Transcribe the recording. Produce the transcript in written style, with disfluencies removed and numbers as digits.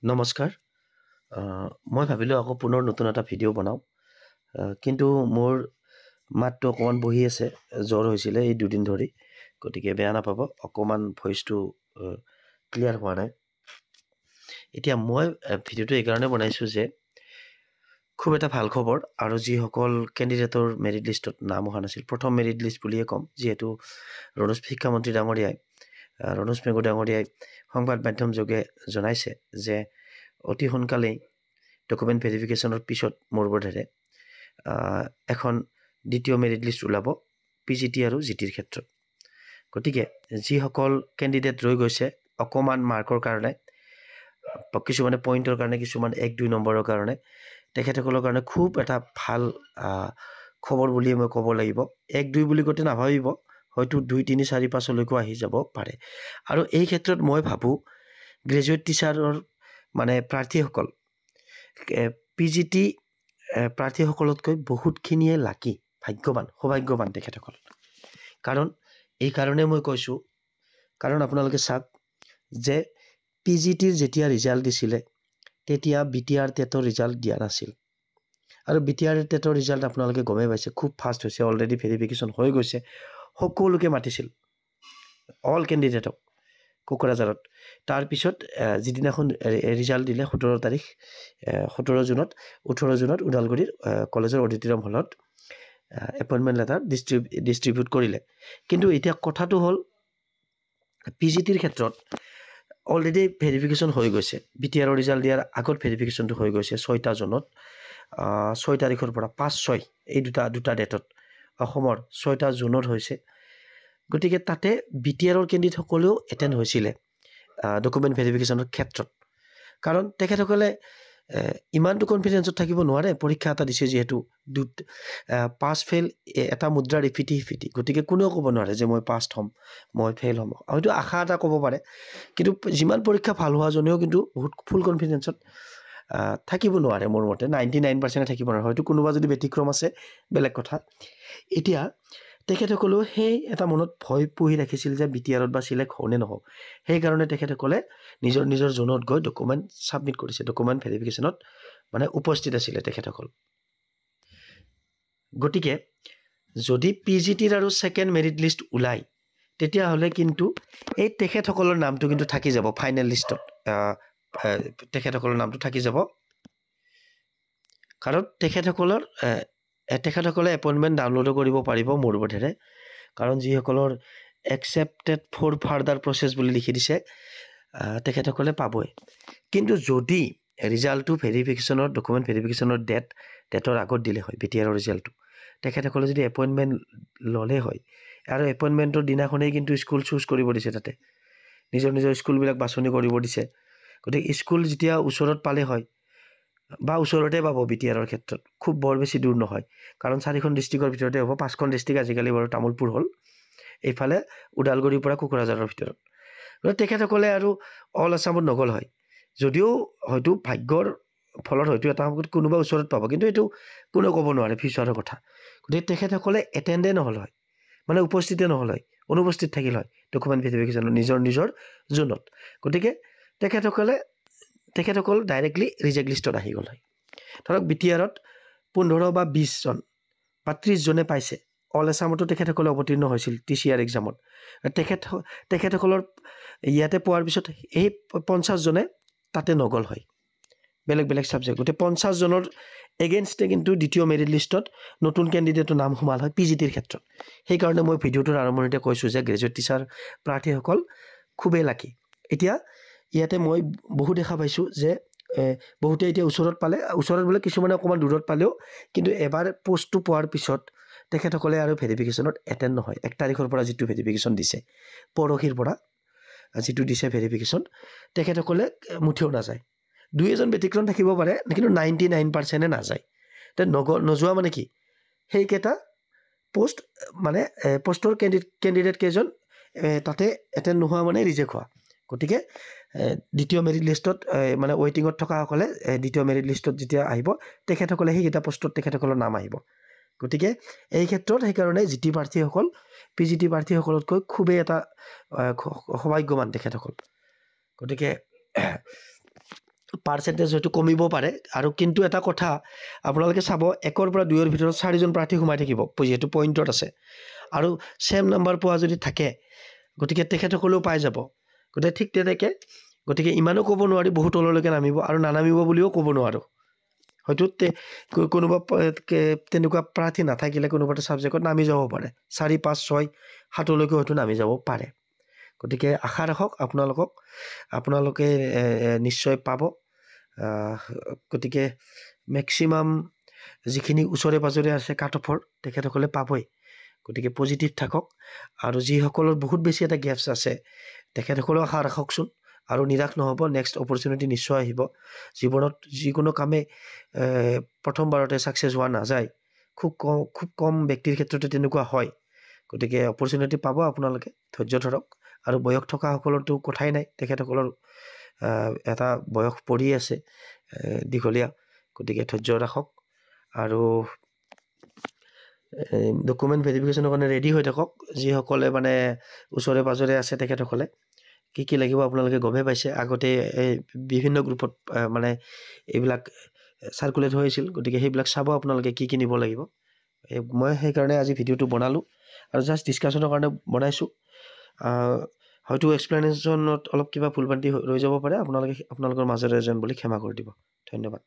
নমস্কাৰ। মই ভাবিলোঁ আকৌ পুনৰ নতুন এটা ভিডিঅ' বনাওঁ। কিন্তু মোৰ মাতটো অকণমান বহি আছে। জ্বৰ হৈছিলে এই দুদিন ধৰি, গতিকে বেয়া নাপাব, অকণমান ভইচটো ক্লিয়াৰ হোৱা নাই। এতিয়া মই ভিডিঅ'টো এইকাৰণে বনাইছোঁ যে খুব এটা ভাল খবৰ, আৰু যিসকল কেণ্ডিডেটৰ মেৰিট লিষ্টত নাম অহা নাছিল, প্ৰথম মেৰিট লিষ্ট বুলিয়ে ক'ম, যিহেতু ৰণোজ শিক্ষামন্ত্ৰী ডাঙৰীয়াই ৰণোজ পেগু ডাঙৰীয়াই সংবাদ মাধ্যম যোগে জনাইছে যে অতি সোনকালেই ডকুমেণ্ট ভেৰিফিকেশ্যনৰ পিছত মোৰ বোধেৰে এখন দ্বিতীয় মেৰিট লিষ্ট ওলাব PGT আৰু GTৰ ক্ষেত্ৰত। গতিকে যিসকল কেণ্ডিডেট ৰৈ গৈছে অকণমান মাৰ্কৰ কাৰণে, কিছুমানে পইণ্টৰ কাৰণে, কিছুমান 1-2 নম্বৰৰ কাৰণে, তেখেতসকলৰ কাৰণে খুব এটা ভাল খবৰ বুলিয়ে মই ক'ব লাগিব। 1-2 বুলি কওঁতে নাভাবিব, হয়তো 2-3-4-5লৈকেও আহি যাব পাৰে। আৰু এই ক্ষেত্ৰত মই ভাবোঁ গ্ৰেজুৱেট টিচাৰৰ মানে প্ৰাৰ্থীসকল PGT প্ৰাৰ্থীসকলতকৈ বহুতখিনিয়ে লাকি, ভাগ্যৱান, সৌভাগ্যৱান তেখেতসকল। কাৰণ এই কাৰণে মই কৈছোঁ, কাৰণ আপোনালোকে চাওক যে PGTৰ যেতিয়া ৰিজাল্ট দিছিলে তেতিয়া BTR টেটৰ ৰিজাল্ট দিয়া নাছিল। আৰু BTR টেটৰ ৰিজাল্ট আপোনালোকে গমেই পাইছে, খুব ফাষ্ট হৈছে, অলৰেডি ভেৰিফিকেশ্যন হৈ গৈছে। সকলোকে মাতিছিল, অল কেণ্ডিডেটক কোকৰাঝাৰত। তাৰপিছত যিদিনাখন ৰিজাল্ট দিলে 17 জুনত 18 জুনত ওদালগুৰিৰ কলেজৰ অডিটৰিয়াম হলত এপইণ্টমেণ্ট লেটাৰ ডিষ্ট্ৰিবিউট কৰিলে। কিন্তু এতিয়া কথাটো হ'ল PGTৰ ক্ষেত্ৰত অলৰেডি ভেৰিফিকেশ্যন হৈ গৈছে। BTRৰ ৰিজাল্ট দিয়াৰ আগত ভেৰিফিকেশ্যনটো হৈ গৈছে 6 জুনত, 6 তাৰিখৰ পৰা 5-6 এই দুটা ডেটত অসমৰ 6 জুনত হৈছে। গতিকে তাতে BTRৰ কেণ্ডিডেটসকলেও এটেণ্ড হৈছিলে ডকুমেণ্ট ভেৰিফিকেশ্যনৰ ক্ষেত্ৰত। কাৰণ তেখেতসকলে ইমানটো কনফিডেঞ্চত থাকিব নোৱাৰে, পৰীক্ষা এটা দিছে যিহেতু, পাছ ফেইল এটা মুদ্ৰাৰ ইফিটি সিফিটি। গতিকে কোনেও ক'ব নোৱাৰে যে মই পাছ হ'ম, মই ফেইল হ'ম, হয়তো আশা এটা ক'ব পাৰে। কিন্তু যিমান পৰীক্ষা ভাল হোৱাজনেও কিন্তু বহুত ফুল কনফিডেঞ্চত থাকিব নোৱাৰে, মোৰ মতে 99% থাকিব নোৱাৰে। হয়তো কোনোবা যদি ব্যতিক্ৰম আছে বেলেগ কথা। এতিয়া তেখেতসকলেও সেই এটা মনত ভয় পুহি ৰাখিছিল যে BTRত বা চিলেক্ট হওঁ নে নহওঁ। সেইকাৰণে তেখেতসকলে নিজৰ জোনত গৈ ডকুমেণ্ট ছাবমিট কৰিছে, ডকুমেণ্ট ভেৰিফিকেশ্যনত মানে উপস্থিত আছিলে তেখেতসকল। গতিকে যদি PGTৰ আৰু ছেকেণ্ড মেৰিট লিষ্ট ওলায়, তেতিয়াহ'লে কিন্তু এই তেখেতসকলৰ নামটো কিন্তু থাকি যাব ফাইনেল লিষ্টত, তেখেতসকলৰ নামটো থাকি যাব। কাৰণ তেখেতসকলে এপইণ্টমেণ্ট ডাউনলোডো কৰিব পাৰিব মোৰ বোধেৰে। কাৰণ যিসকলৰ একচেপ্টেড ফৰ ফাৰ্ডাৰ প্ৰচেছ বুলি লিখি দিছে তেখেতসকলে পাবই। কিন্তু যদি ৰিজাল্টটো ভেৰিফিকেশ্যনৰ ডকুমেণ্ট ভেৰিফিকেশ্যনৰ ডেটৰ আগত দিলে হয়, BTRৰ ৰিজাল্টটো, তেখেতসকলে যদি এপইণ্টমেণ্ট ল'লে হয়, আৰু এপইণ্টমেণ্টৰ দিনাখনেই কিন্তু স্কুল চুজ কৰিব দিছে, তাতে নিজৰ স্কুলবিলাক বাছনি কৰিব দিছে। গতিকে স্কুল যেতিয়া ওচৰত পালে হয়, বা ওচৰতে পাব BTRৰ ক্ষেত্ৰত, খুব বৰ বেছি দূৰ নহয়, কাৰণ 4খন ডিষ্ট্ৰিক্টৰ ভিতৰতে হ'ব। 5খন ডিষ্ট্ৰিক্ট আজিকালি বাৰু তামোলপুৰ হ'ল, এইফালে ওদালগুৰিৰ পৰা কোকৰাঝাৰৰ ভিতৰত। গতিকে তেখেতসকলে আৰু অল আছামত নগ'ল হয়, যদিও হয়তো ভাগ্যৰ ফলত হয়তো এটা সময়ত কোনোবা ওচৰত পাব, কিন্তু এইটো কোনেও ক'ব নোৱাৰে ফিউচাৰৰ কথা। গতিকে তেখেতসকলে এটেণ্ডে নহ'ল হয়, মানে উপস্থিতে নহ'ল হয়, অনুপস্থিত থাকিল হয় ডকুমেণ্ট ভেৰিফিকেশ্যনত নিজৰ জোনত। গতিকে তেখেতসকল ডাইৰেক্টলি ৰিজেক্ট লিষ্টত আহি গ'ল হয়। ধৰক BTRত 15 বা 20 জন বা 30 জনে পাইছে, অল আছামতো তেখেতসকলে অৱতীৰ্ণ হৈছিল TCR এক্সামত। তেখেতসকলৰ ইয়াতে পোৱাৰ পিছত এই 50 জনে তাতে নগ'ল হয়, বেলেগ ছাবজেক্ট। গতিকে 50 জনৰ এগেইনষ্টে কিন্তু দ্বিতীয় মেৰিট লিষ্টত নতুন কেণ্ডিডেটৰ নাম সোমাল হয় PGTৰ ক্ষেত্ৰত। সেইকাৰণে মই ভিডিঅ'টোৰ আৰম্ভণিতে কৈছোঁ যে গ্ৰেজুৱেট টিচাৰ প্ৰাৰ্থীসকল খুবেই লাকি। এতিয়া ইয়াতে মই বহু দেখা পাইছোঁ যে বহুতে এতিয়া ওচৰত বোলে কিছুমানে অকণমান দূৰত পালেও, কিন্তু এবাৰ পোষ্টটো পোৱাৰ পিছত তেখেতসকলে আৰু ভেৰিফিকেশ্যনত এটেণ্ড নহয়। 1 তাৰিখৰ পৰা যিটো ভেৰিফিকেশ্যন দিছে, পৰহিৰ পৰা যিটো দিছে ভেৰিফিকেশ্যন, তেখেতসকলে মুঠেও নাযায়। 2-এজন ব্যতিক্ৰম থাকিব পাৰে, কিন্তু 99% নাযায়। নোযোৱা মানে কি, সেইকেইটা পোষ্ট মানে পোষ্টৰ কেণ্ডিডেট কেইজন তাতে এটেণ্ড নোহোৱা মানে ৰিজেক্ট হোৱা। গতিকে দ্বিতীয় মেৰিট লিষ্টত মানে ৱেইটিঙত থকাসকলে দ্বিতীয় মেৰিট লিষ্টত যেতিয়া আহিব, তেখেতসকলে সেইকেইটা পোষ্টত তেখেতসকলৰ নাম আহিব। গতিকে এই ক্ষেত্ৰত সেইকাৰণে GT প্ৰাৰ্থীসকল PGT প্ৰাৰ্থীসকলতকৈ খুবেই এটা সৌভাগ্যৱান তেখেতসকল। গতিকে পাৰ্চেণ্টেজ হয়তো কমিব পাৰে আৰু কিন্তু এটা কথা আপোনালোকে চাব 1ৰ পৰা 2ৰ ভিতৰত 4জন প্ৰাৰ্থী সোমাই থাকিব যিহেতু পইণ্টত আছে আৰু ছেম নাম্বাৰ পোৱা যদি থাকে গতিকে তেখেতসকলেও পাই যাব গতিকে ঠিক তেনেকৈ গতিকে ইমানো ক'ব নোৱাৰি বহুত তললৈকে নামিব আৰু নানামিব বুলিও ক'ব নোৱাৰোঁ হয়তো কোনোবা তেনেকুৱা প্ৰাৰ্থী নাথাকিলে কোনোবা এটা ছাবজেক্টত নামি যাব পাৰে 4, 5, 6, 7লৈকে হয়তো নামি যাব পাৰে গতিকে আশা ৰাখক আপোনালোকে নিশ্চয় পাব গতিকে মেক্সিমাম যিখিনি ওচৰে পাজৰে আছে কাট অফৰ তেখেতসকলে পাবই গতিকে পজিটিভ থাকক আৰু যিসকলৰ বহুত বেছি এটা গেপছ আছে তেখেতসকলেও আশা ৰাখকচোন আৰু নিৰাশ নহ'ব নেক্সট অপৰচুনিটি নিশ্চয় আহিব জীৱনত যিকোনো কামে প্ৰথমবাৰতে ছাকচেছ হোৱা নাযায় খুব কম ব্যক্তিৰ ক্ষেত্ৰতে তেনেকুৱা হয় গতিকে অপৰচুনিটি পাব আপোনালোকে ধৈৰ্য ধৰক আৰু বয়স থকাসকলৰতো কথাই নাই তেখেতসকলৰ এটা বয়স পৰি আছে দীঘলীয়া গতিকে ধৈৰ্য ৰাখক আৰু ডকুমেণ্ট ভেৰিফিকেশ্যনৰ কাৰণে ৰেডি হৈ থাকক যিসকলে মানে ওচৰে পাজৰে আছে তেখেতসকলে কি লাগিব আপোনালোকে গমেই পাইছে আগতে এই বিভিন্ন গ্ৰুপত মানে এইবিলাক চাৰ্কুলেট হৈ আছিল গতিকে সেইবিলাক চাব আপোনালোকে কি নিব লাগিব মই সেইকাৰণে আজি ভিডিঅ'টো বনালোঁ আৰু জাষ্ট ডিছকাশ্যনৰ কাৰণে বনাইছোঁ হয়তো এক্সপ্লেনেশ্যনত অলপ কিবা ভুলভ্ৰান্তি ৰৈ যাব পাৰে আপোনালোকৰ মাজৰে এজন বুলি ক্ষমা কৰি দিব ধন্যবাদ